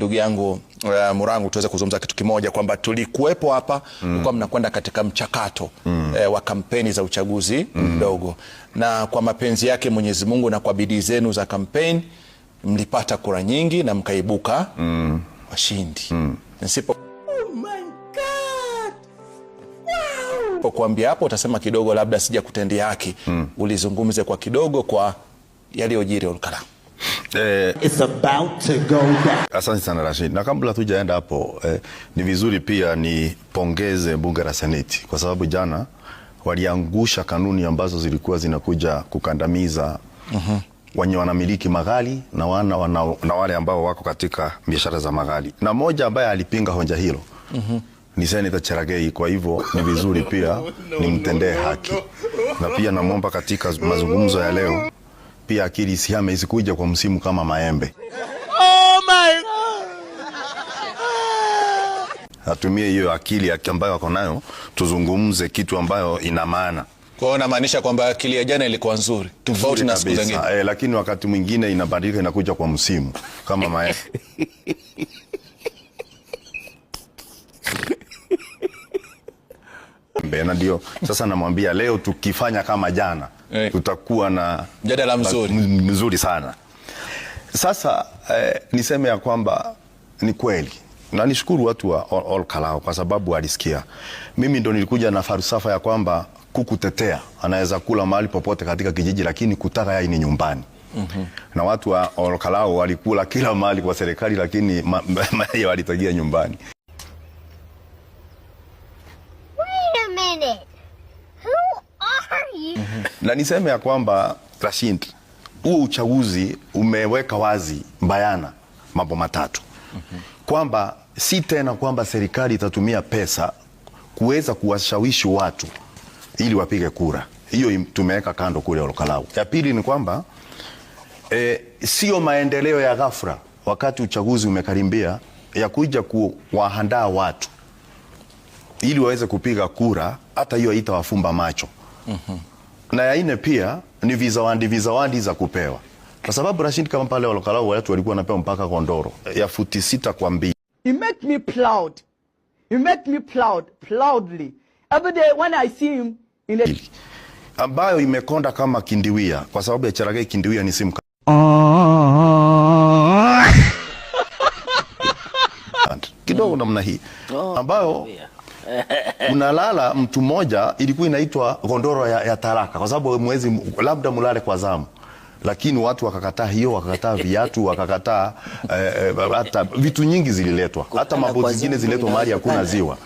Ndugu yangu Murangu, tuweze kuzungumza kitu kimoja kwamba tulikuwepo hapa kwa mnakwenda katika mchakato wa kampeni za uchaguzi mdogo, na kwa mapenzi yake Mwenyezi Mungu na kwa bidii zenu za kampeni mlipata kura nyingi na mkaibuka washindi. Nisipo Oh my God! Wow! Kuambia hapo utasema kidogo labda sija kutendea haki. Ulizungumze kwa kidogo kwa yaliyojiri Olkalau. It's about to go down. Asante sana Rashid. Na kabla tujaenda hapo, ni vizuri pia nipongeze bunge la Seneti kwa sababu jana waliangusha kanuni ambazo zilikuwa zinakuja kukandamiza wenye wanamiliki magari na wale ambao wako katika biashara za magari. Na moja ambaye alipinga hoja hilo ni Senator Cherargei. Kwa hivyo ni vizuri pia nimtendee haki. Na pia namwomba katika mazungumzo ya leo pia akili isihame isikuja kwa msimu kama maembe. Oh my God! Atumie hiyo akili ambayo wako nayo, tuzungumze kitu ambayo ina maana. Kwa hiyo unamaanisha kwamba akili ya jana ilikuwa nzuri tofauti na siku zingine. Lakini wakati mwingine inabadilika, inakuja kwa msimu kama maembe. Na ndio sasa namwambia leo tukifanya kama jana tutakuwa na mjadala mzuri sana. Sasa niseme ya kwamba ni kweli na nishukuru watu wa Olkalau kwa sababu walisikia. Mimi ndo nilikuja na falsafa ya kwamba kuku tetea anaweza kula mahali popote katika kijiji, lakini kutaka yai ni nyumbani. Na watu wa Olkalau walikula kila mahali kwa serikali, lakini mayai walitagia nyumbani. Na niseme ya kwamba Rashid, huo uchaguzi umeweka wazi bayana mambo matatu. Kwamba si tena kwamba serikali itatumia pesa kuweza kuwashawishi watu ili wapige kura. Hiyo tumeweka kando kule Olkalau. Ya pili ni kwamba sio maendeleo ya ghafla wakati uchaguzi umekaribia ya kuja kuwaandaa watu ili waweze kupiga kura, hata hiyo haitawafumba macho. Na ya nne pia ni vizawadi za kupewa. Kwa sababu Rashid, kama pale Olkalau watu walikuwa wanapewa mpaka kondoro ya futi 6 kwa 2. You make me proud. You make me proud, proudly. Every day when I see him in the ambayo imekonda kama kindiwia kwa sababu ya Cherargei. Kindiwia ni simu kidogo namna hii ambayo unalala mtu mmoja, ilikuwa inaitwa gondoro ya talaka kwa sababu mwezi labda mulale kwa zamu, lakini watu wakakataa hiyo, wakakataa viatu, wakakataa hata vitu nyingi zililetwa, hata mambo zingine zililetwa mahali hakuna ziwa.